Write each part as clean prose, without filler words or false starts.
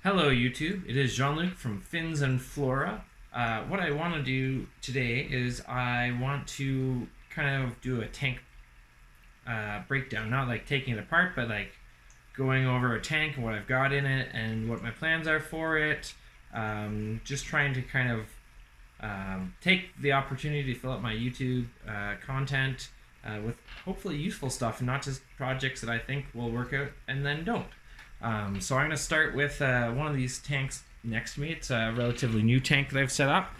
Hello YouTube, it is Jean-Luc from Fins and Flora. What I want to do today is I want to kind of do a tank breakdown, not like taking it apart, but like going over a tank and what I've got in it and what my plans are for it. Just trying to kind of take the opportunity to fill up my YouTube content with hopefully useful stuff and not just projects that I think will work out and then don't. So I'm going to start with one of these tanks next to me. It's a relatively new tank that I've set up.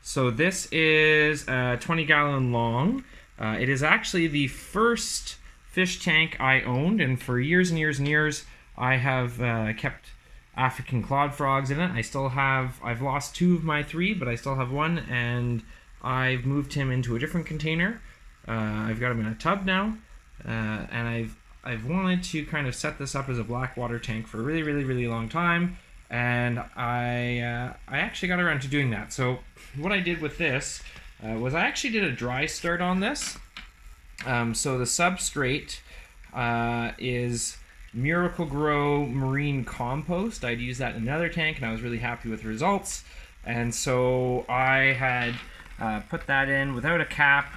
So this is 20 gallon long. It is actually the first fish tank I owned, and for years and years and years I have kept African clawed frogs in it. I've lost 2 of my 3, but I still have one, and I've moved him into a different container. I've got him in a tub now, and I've wanted to kind of set this up as a blackwater tank for a really long time, and I actually got around to doing that. So what I did with this was I actually did a dry start on this. So the substrate is Miracle Grow marine compost. I'd used that in another tank and I was really happy with the results, and so I had put that in without a cap.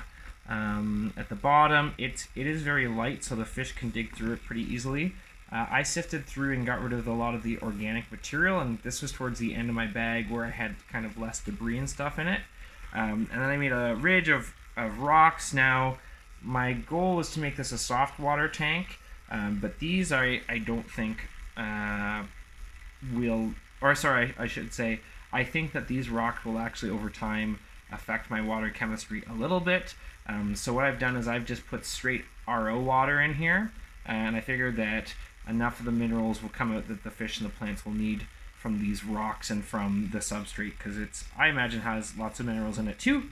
At the bottom, it is very light, so the fish can dig through it pretty easily. I sifted through and got rid of a lot of the organic material, and this was towards the end of my bag where I had kind of less debris and stuff in it. And then I made a ridge of rocks. Now, my goal was to make this a soft water tank, but these I don't think will, or sorry, I should say, I think that these rocks will actually over time affect my water chemistry a little bit. So what I've done is I've just put straight RO water in here, and I figured that enough of the minerals will come out that the fish and the plants will need from these rocks and from the substrate, because I imagine has lots of minerals in it too.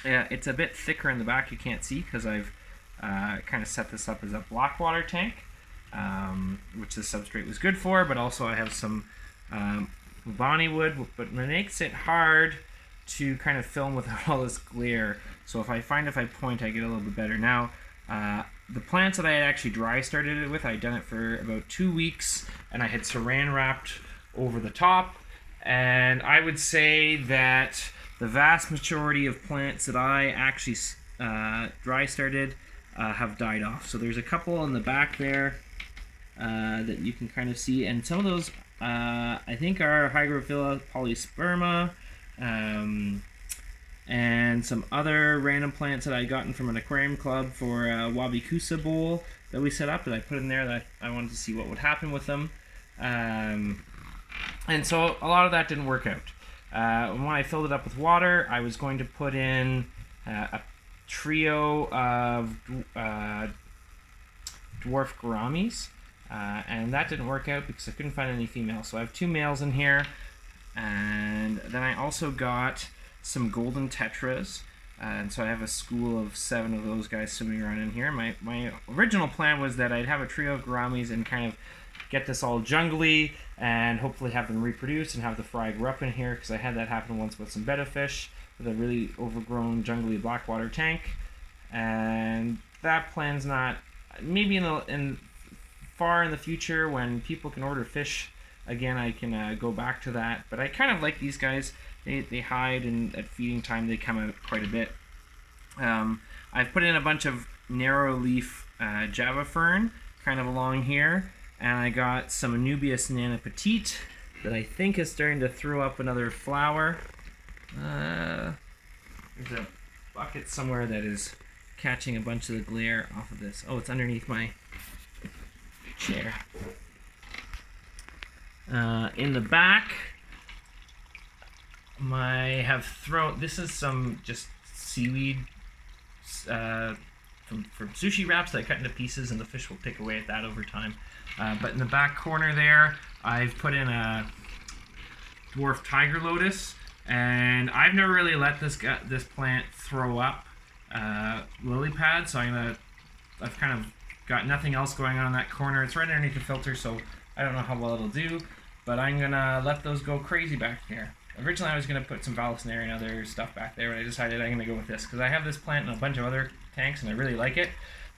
It's a bit thicker in the back, you can't see, because I've kind of set this up as a blackwater tank, which the substrate was good for, but also I have some bonnie wood, but it makes it hard to kind of film with all this glare. So if I point, I get a little bit better. Now, the plants that I had actually dry started it with, I had done it for about 2 weeks, and I had saran wrapped over the top. And I would say that the vast majority of plants that I actually dry started have died off. So there's a couple in the back there that you can kind of see, and some of those I think are Hygrophila polysperma, and some other random plants that I gotten from an aquarium club for a wabikusa bowl that we set up that I put in there that I wanted to see what would happen with them. And so a lot of that didn't work out. When I filled it up with water, I was going to put in a trio of dwarf gouramis, and that didn't work out because I couldn't find any females. So I have 2 males in here, and then I also got some golden tetras, and so I have a school of 7 of those guys swimming around in here. My original plan was that I'd have a trio of gouramis and kind of get this all jungly and hopefully have them reproduce and have the fry grow up in here, because I had that happen once with some betta fish with a really overgrown jungly blackwater tank, and that plan's not, maybe far in the future when people can order fish again, I can go back to that. But I kind of like these guys. They hide, and at feeding time they come out quite a bit. I've put in a bunch of narrow leaf Java fern kind of along here, and I got some Anubias nana petite that I think is starting to throw up another flower. There's a bucket somewhere that is catching a bunch of the glare off of this. Oh, it's underneath my chair. In the back, this is some just seaweed from sushi wraps that I cut into pieces, and the fish will pick away at that over time. But in the back corner there, I've put in a dwarf tiger lotus, and I've never really let this plant throw up lily pads, so I've kind of got nothing else going on in that corner. It's right underneath the filter, so I don't know how well it'll do, but I'm gonna let those go crazy back here. Originally I was gonna put some Vallisneria and other stuff back there, but I decided I'm gonna go with this because I have this plant in a bunch of other tanks and I really like it,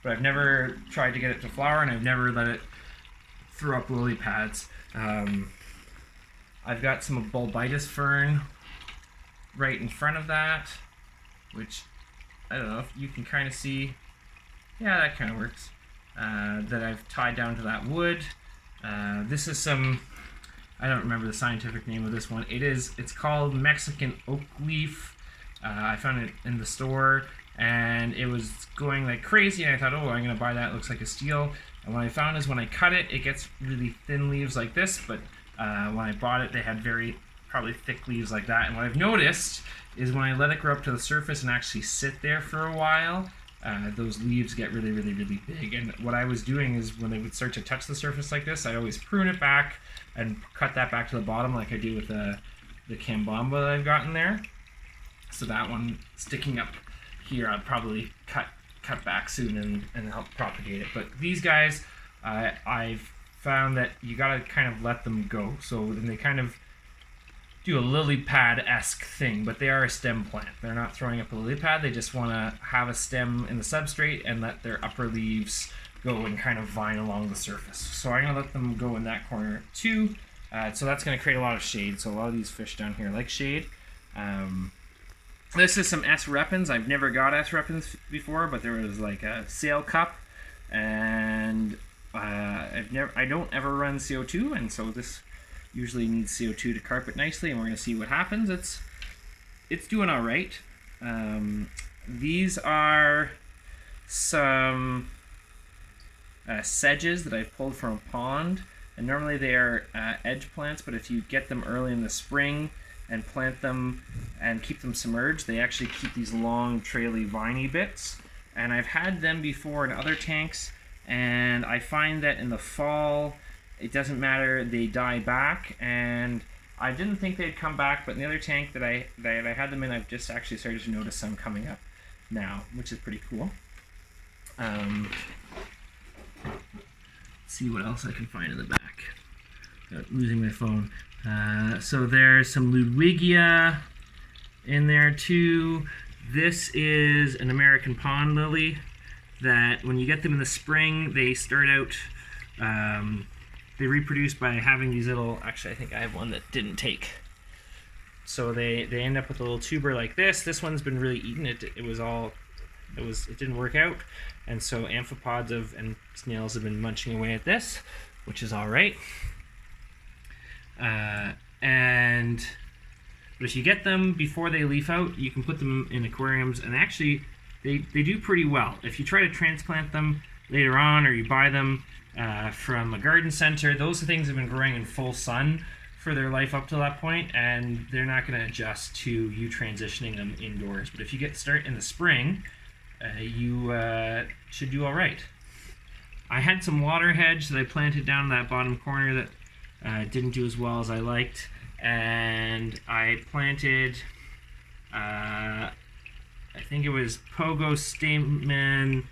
but I've never tried to get it to flower, and I've never let it throw up lily pads. I've got some bulbitis fern right in front of that, which I don't know if you can kind of see. Yeah, that kind of works. That I've tied down to that wood. This is some, I don't remember the scientific name of this one. It's called Mexican oak leaf. I found it in the store and it was going like crazy, and I thought, oh, I'm gonna buy that, it looks like a steal. And what I found is when I cut it, it gets really thin leaves like this, but when I bought it, they had probably thick leaves like that. And what I've noticed is when I let it grow up to the surface and actually sit there for a while, those leaves get really, really, really big. And what I was doing is when they would start to touch the surface like this, I always prune it back and cut that back to the bottom like I do with the cambamba that I've got in there. So that one sticking up here, I'll probably cut back soon and help propagate it. But these guys, I've found that you gotta kind of let them go. So then they kind of do a lily pad-esque thing, but they are a stem plant. They're not throwing up a lily pad, they just wanna have a stem in the substrate and let their upper leaves go and kind of vine along the surface. So I'm gonna let them go in that corner too. So that's gonna create a lot of shade. So a lot of these fish down here like shade. This is some S. repens. I've never got S. repens before, but there was like a sail cup, and I don't ever run CO2, and so this usually needs CO2 to carpet nicely, and we're going to see what happens. It's doing all right. These are some sedges that I've pulled from a pond, and normally they are edge plants, but if you get them early in the spring and plant them and keep them submerged, they actually keep these long traily viney bits. And I've had them before in other tanks, and I find that in the fall it doesn't matter, they die back, and I didn't think they'd come back, but in the other tank that I had them in, I've just actually started to notice some coming up now, which is pretty cool. Let's see what else I can find in the back. Losing my phone. So there's some Ludwigia in there too. This is an American pond lily that when you get them in the spring, they start out, they reproduce by having these little, actually I think I have one that didn't take. So they end up with a little tuber like this. This one's been really eaten. It didn't work out. And so amphipods and snails have been munching away at this, which is all right. But if you get them before they leaf out, you can put them in aquariums, and actually they do pretty well. If you try to transplant them later on, or you buy them from a garden center, those things have been growing in full sun for their life up to that point, and they're not going to adjust to you transitioning them indoors. But if you start in the spring, you should do all right. I had some water hedge that I planted down in that bottom corner that didn't do as well as I liked, and I planted I think it was Pogo Stamen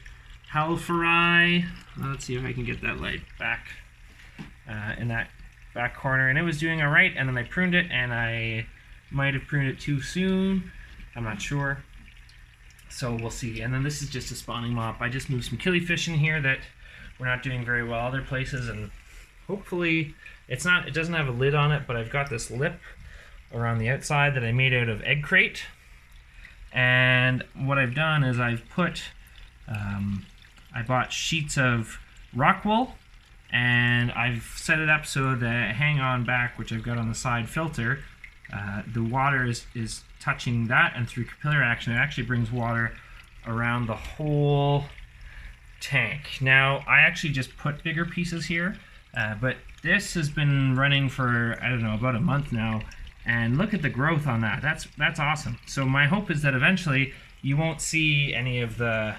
Halfari. Let's see if I can get that light back in that back corner, and it was doing all right, and then I pruned it, and I might have pruned it too soon, I'm not sure, so we'll see. And then this is just a spawning mop. I just moved some killifish in here that were not doing very well other places, and hopefully it doesn't have a lid on it, but I've got this lip around the outside that I made out of egg crate. And what I've done is I've put, I bought sheets of rock wool, and I've set it up so the hang on back, which I've got on the side filter, the water is touching that, and through capillary action it actually brings water around the whole tank. Now I actually just put bigger pieces here, but this has been running for, I don't know, about a month now, and look at the growth on that. That's awesome. So my hope is that eventually you won't see any of the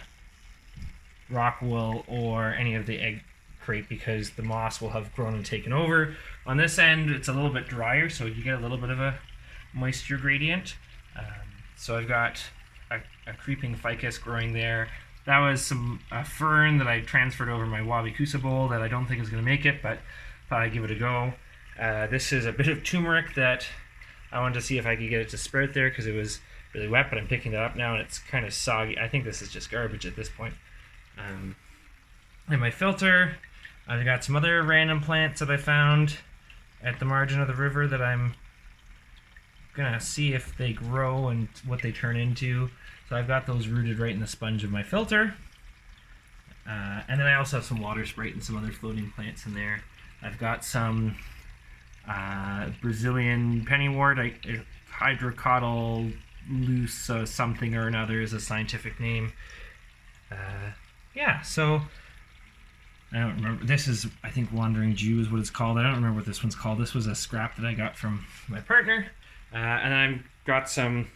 rock wool or any of the egg crate, because the moss will have grown and taken over. On this end it's a little bit drier, so you get a little bit of a moisture gradient. So I've got a creeping ficus growing there. That was some fern that I transferred over my Wabikusa bowl that I don't think is going to make it, but thought I'd give it a go. This is a bit of turmeric that I wanted to see if I could get it to sprout there, because it was really wet, but I'm picking it up now and it's kind of soggy. I think this is just garbage at this point. And my filter, I've got some other random plants that I found at the margin of the river that I'm gonna see if they grow and what they turn into. So I've got those rooted right in the sponge of my filter. And then I also have some water sprite and some other floating plants in there. I've got some Brazilian pennywort, hydrocotyl loose something or another is a scientific name. Yeah, so I don't remember. This is, I think, Wandering Jew is what it's called. I don't remember what this one's called. This was a scrap that I got from my partner. And I've got some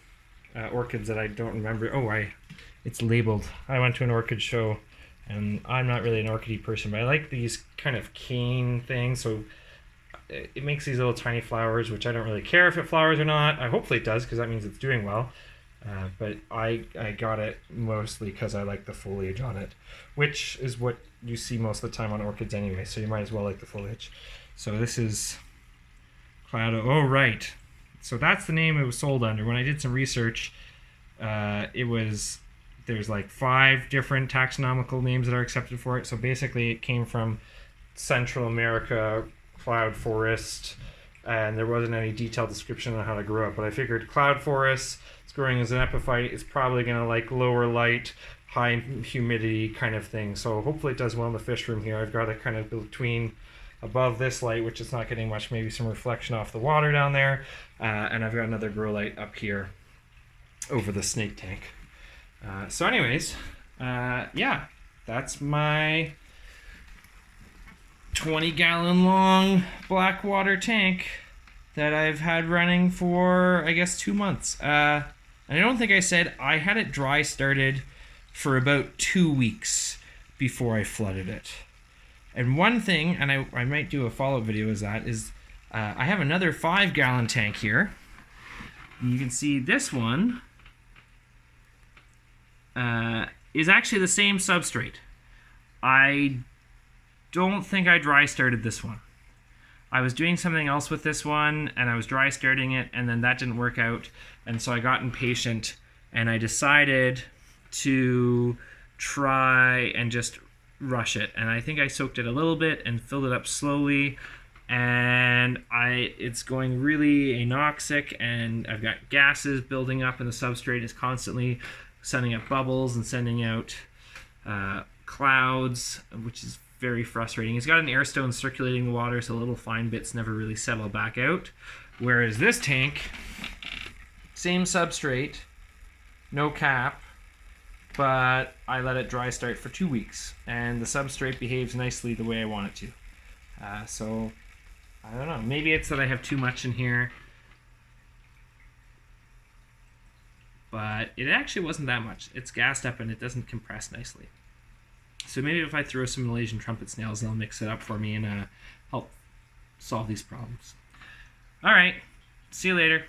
orchids that I don't remember. Oh, it's labeled. I went to an orchid show, and I'm not really an orchid person, but I like these kind of cane things. So it makes these little tiny flowers, which I don't really care if it flowers or not. Hopefully it does, because that means it's doing well. But I got it mostly because I like the foliage on it, which is what you see most of the time on orchids anyway, so you might as well like the foliage. So this is Cloud. Oh, right. So that's the name it was sold under. When I did some research, there's like 5 different taxonomical names that are accepted for it. So basically it came from Central America, cloud forest, and there wasn't any detailed description on how to grow it. But I figured cloud forest, it's growing as an epiphyte, it's probably going to like lower light, high humidity kind of thing. So hopefully it does well in the fish room here. I've got it kind of between above this light, which is not getting much, maybe some reflection off the water down there, and I've got another grow light up here over the snake tank. So anyways, yeah, that's my 20-gallon long blackwater tank that I've had running for, I guess, 2 months. And I don't think I said I had it dry started for about 2 weeks before I flooded it. And one thing, and I might do a follow-up video is I have another 5-gallon tank here. And you can see this one is actually the same substrate. I don't think I dry started this one. I was doing something else with this one, and I was dry starting it, and then that didn't work out, and so I got impatient, and I decided to try and just rush it. And I think I soaked it a little bit and filled it up slowly, and it's going really anoxic, and I've got gases building up, and the substrate is constantly sending up bubbles and sending out clouds, which is very frustrating. It's got an air stone circulating the water, so little fine bits never really settle back out. Whereas this tank, same substrate, no cap, but I let it dry start for 2 weeks, and the substrate behaves nicely the way I want it to. So, I don't know. Maybe it's that I have too much in here, but it actually wasn't that much. It's gassed up and it doesn't compress nicely. So maybe if I throw some Malaysian trumpet snails, they'll mix it up for me and help solve these problems. All right. See you later.